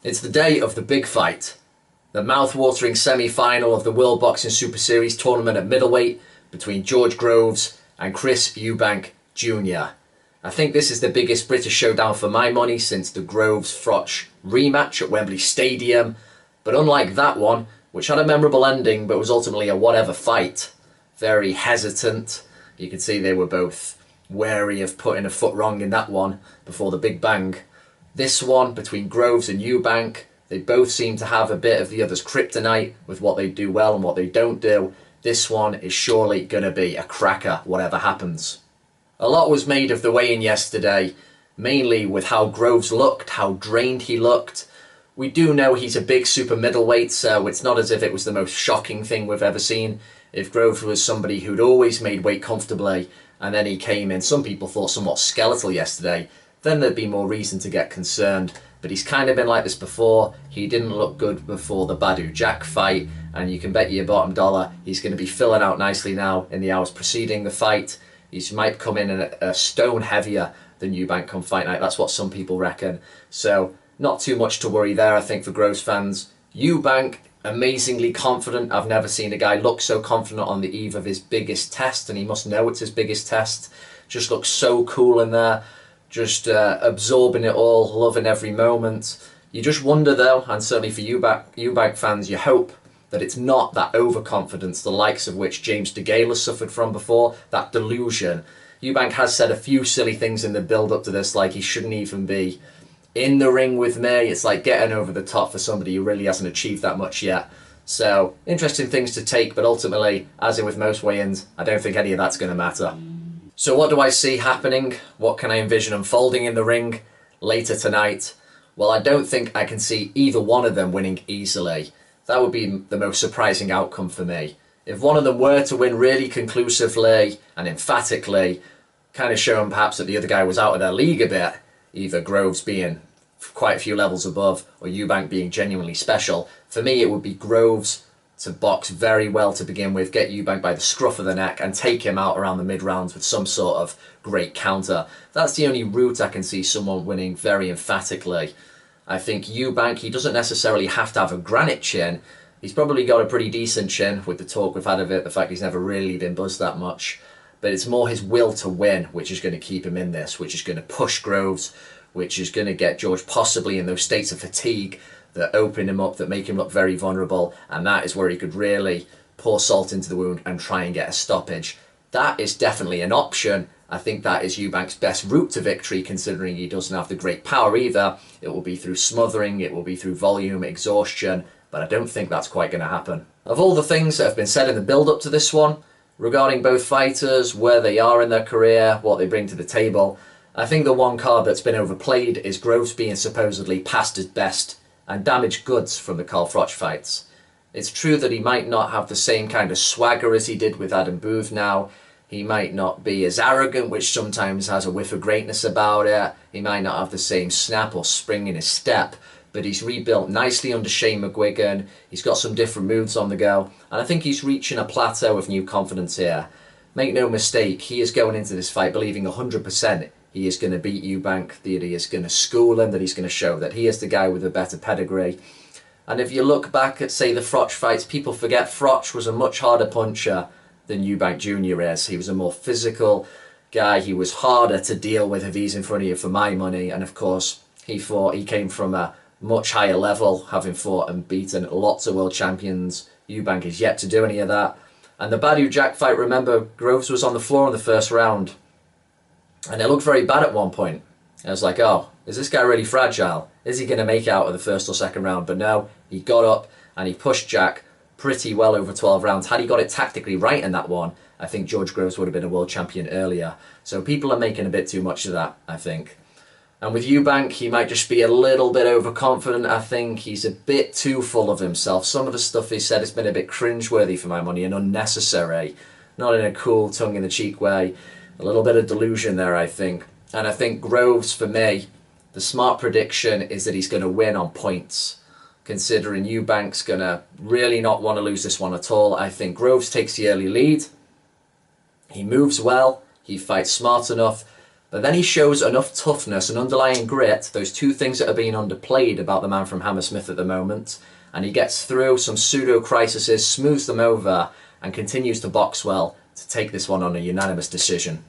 It's the day of the big fight. The mouth-watering semi-final of the World Boxing Super Series tournament at middleweight between George Groves and Chris Eubank Jr. I think this is the biggest British showdown for my money since the Groves-Froch rematch at Wembley Stadium. But unlike that one, which had a memorable ending but was ultimately a whatever fight, very hesitant. You could see they were both wary of putting a foot wrong in that one before the big bang. This one, between Groves and Eubank, they both seem to have a bit of the other's kryptonite with what they do well and what they don't do. This one is surely going to be a cracker, whatever happens. A lot was made of the weigh-in yesterday, mainly with how Groves looked, how drained he looked. We do know he's a big super middleweight, so it's not as if it was the most shocking thing we've ever seen. If Groves was somebody who'd always made weight comfortably, and then he came in, some people thought somewhat skeletal yesterday, then there'd be more reason to get concerned. But he's kind of been like this before. He didn't look good before the Badou Jack fight, and you can bet your bottom dollar he's going to be filling out nicely now in the hours preceding the fight. He might come in a stone heavier than Eubank come fight night. That's what some people reckon. So not too much to worry there, I think, for Groves fans. Eubank, amazingly confident. I've never seen a guy look so confident on the eve of his biggest test, and he must know it's his biggest test. Just looks so cool in there. Just absorbing it all, loving every moment. You just wonder though, and certainly for Eubank fans, you hope that it's not that overconfidence, the likes of which James DeGale has suffered from before, that delusion. Eubank has said a few silly things in the build-up to this, like he shouldn't even be in the ring with me. It's like getting over the top for somebody who really hasn't achieved that much yet. So, interesting things to take, but ultimately, as in with most weigh-ins, I don't think any of that's going to matter. So what do I see happening? What can I envision unfolding in the ring later tonight? Well, I don't think I can see either one of them winning easily. That would be the most surprising outcome for me. If one of them were to win really conclusively and emphatically, kind of showing perhaps that the other guy was out of their league a bit, either Groves being quite a few levels above or Eubank being genuinely special, for me it would be Groves to box very well to begin with, get Eubank by the scruff of the neck and take him out around the mid-rounds with some sort of great counter. That's the only route I can see someone winning very emphatically. I think Eubank, he doesn't necessarily have to have a granite chin. He's probably got a pretty decent chin with the talk we've had of it, the fact he's never really been buzzed that much. But it's more his will to win which is going to keep him in this, which is going to push Groves, which is going to get George possibly in those states of fatigue that open him up, that make him look very vulnerable, and that is where he could really pour salt into the wound and try and get a stoppage. That is definitely an option. I think that is Eubank's best route to victory, considering he doesn't have the great power either. It will be through smothering, it will be through volume, exhaustion, but I don't think that's quite going to happen. Of all the things that have been said in the build-up to this one, regarding both fighters, where they are in their career, what they bring to the table, I think the one card that's been overplayed is Groves being supposedly past his best and damaged goods from the Carl Froch fights. It's true that he might not have the same kind of swagger as he did with Adam Booth now. He might not be as arrogant, which sometimes has a whiff of greatness about it. He might not have the same snap or spring in his step, but he's rebuilt nicely under Shane McGuigan. He's got some different moves on the go, and I think he's reaching a plateau of new confidence here. Make no mistake, he is going into this fight believing 100% he is going to beat Eubank, that he is going to school him, that he's going to show that he is the guy with a better pedigree. And if you look back at, say, the Froch fights, people forget Froch was a much harder puncher than Eubank Jr. is. He was a more physical guy. He was harder to deal with if he's in front of you, for my money. And of course, he came from a much higher level, having fought and beaten lots of world champions. Eubank is yet to do any of that. And the Badou Jack fight, remember, Groves was on the floor in the first round. And it looked very bad at one point. I was like, oh, is this guy really fragile? Is he going to make it out of the first or second round? But no, he got up and he pushed Jack pretty well over 12 rounds. Had he got it tactically right in that one, I think George Groves would have been a world champion earlier. So people are making a bit too much of that, I think. And with Eubank, he might just be a little bit overconfident. I think he's a bit too full of himself. Some of the stuff he said has been a bit cringeworthy for my money and unnecessary. Not in a cool, tongue-in-the-cheek way. A little bit of delusion there, I think. And I think Groves, for me, the smart prediction is that he's going to win on points. Considering Eubank's going to really not want to lose this one at all, I think Groves takes the early lead. He moves well. He fights smart enough. But then he shows enough toughness and underlying grit, those two things that are being underplayed about the man from Hammersmith at the moment, and he gets through some pseudo-crises, smooths them over, and continues to box well to take this one on a unanimous decision.